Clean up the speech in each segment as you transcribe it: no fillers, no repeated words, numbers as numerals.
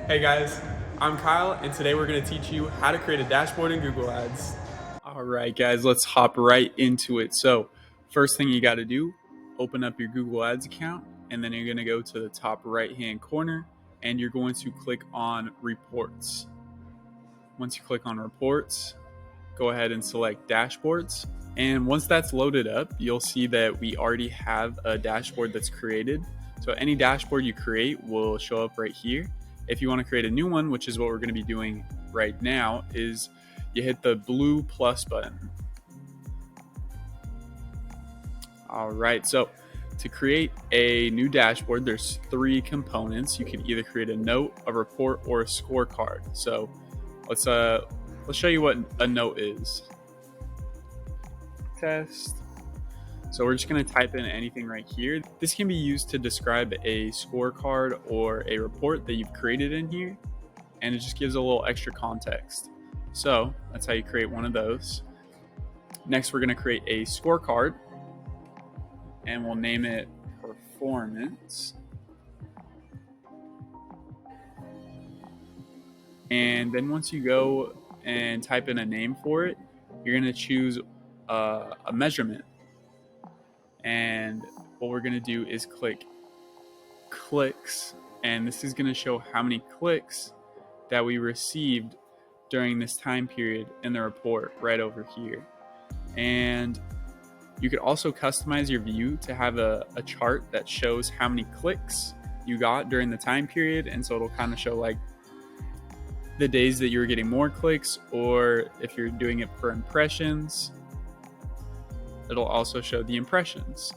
Hey guys, I'm Kyle, and today we're going to teach you how to create a dashboard in Google Ads. All right, guys, let's hop right into it. So, first thing you got to do, open up your Google Ads account, and then you're going to go to the top right-hand corner, and you're going to click on Reports. Once you click on Reports, go ahead and select Dashboards. And once that's loaded up, you'll see that we already have a dashboard that's created. So any dashboard you create will show up right here. If you want to create a new one, which is what we're going to be doing right now, is you hit the blue plus button. All right, so to create a new dashboard, there's 3 components. You can either create a note, a report, or a scorecard. So let's show you what a note is. Test. So we're just going to type in anything right here. This can be used to describe a scorecard or a report that you've created in here, and it just gives a little extra context. So that's how you create one of those. Next, we're going to create a scorecard, and we'll name it Performance. And then once you go and type in a name for it, you're going to choose a measurement. And what we're going to do is click clicks, and this is going to show how many clicks that we received during this time period in the report right over here. And you could also customize your view to have a chart that shows how many clicks you got during the time period, and so it'll kind of show like the days that you're getting more clicks, or if you're doing it per impressions, it'll also show the impressions.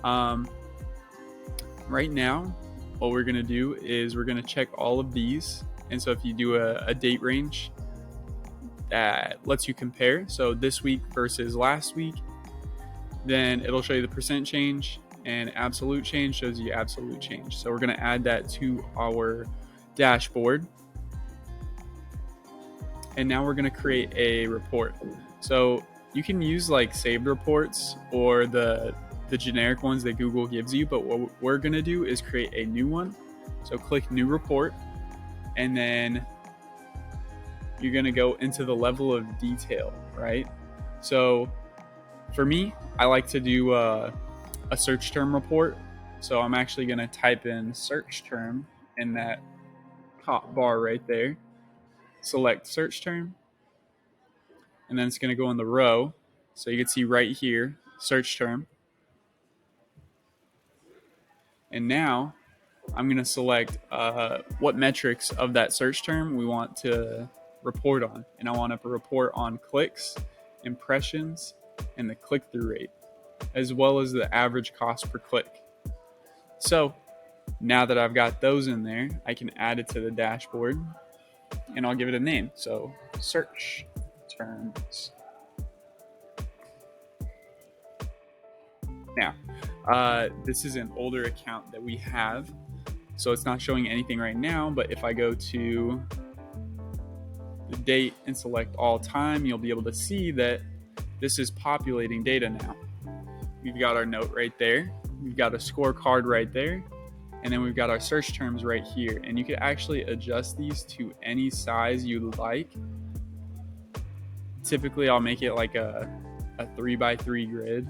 Right now, what we're going to do is we're going to check all of these. And so if you do a date range that lets you compare, so this week versus last week, then it'll show you the percent change, and absolute change shows you absolute change. So we're going to add that to our dashboard. And now we're going to create a report. So you can use like saved reports or the generic ones that Google gives you, but what we're going to do is create a new one. So click New Report, and then you're going to go into the level of detail, right? So for me, I like to do a search term report. So I'm actually going to type in search term in that top bar right there. Select search term, and then it's going to go in the row. So you can see right here, search term. And now I'm going to select what metrics of that search term we want to report on. And I want to report on clicks, impressions, and the click-through rate, as well as the average cost per click. So now that I've got those in there, I can add it to the dashboard, and I'll give it a name. So search terms. Now, this is an older account that we have, so it's not showing anything right now, but if I go to the date and select all time, you'll be able to see that this is populating data now. We've got our note right there, we've got a scorecard right there, and then we've got our search terms right here. And you can actually adjust these to any size you like. Typically, I'll make it like a 3x3 grid.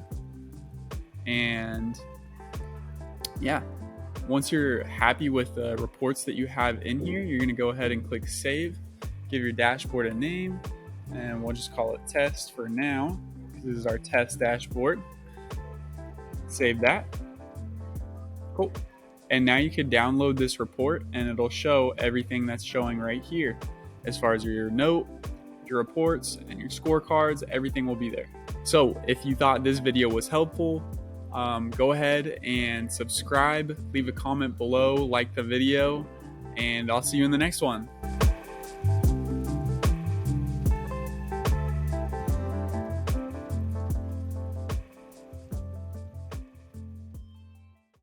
And yeah, once you're happy with the reports that you have in here, you're going to go ahead and click Save, give your dashboard a name, and we'll just call it Test for now. This is our test dashboard. Save that. Cool. And now you can download this report, and it'll show everything that's showing right here. As far as your note, your reports, and your scorecards, everything will be there. So if you thought this video was helpful, go ahead and subscribe, leave a comment below, like the video, and I'll see you in the next one.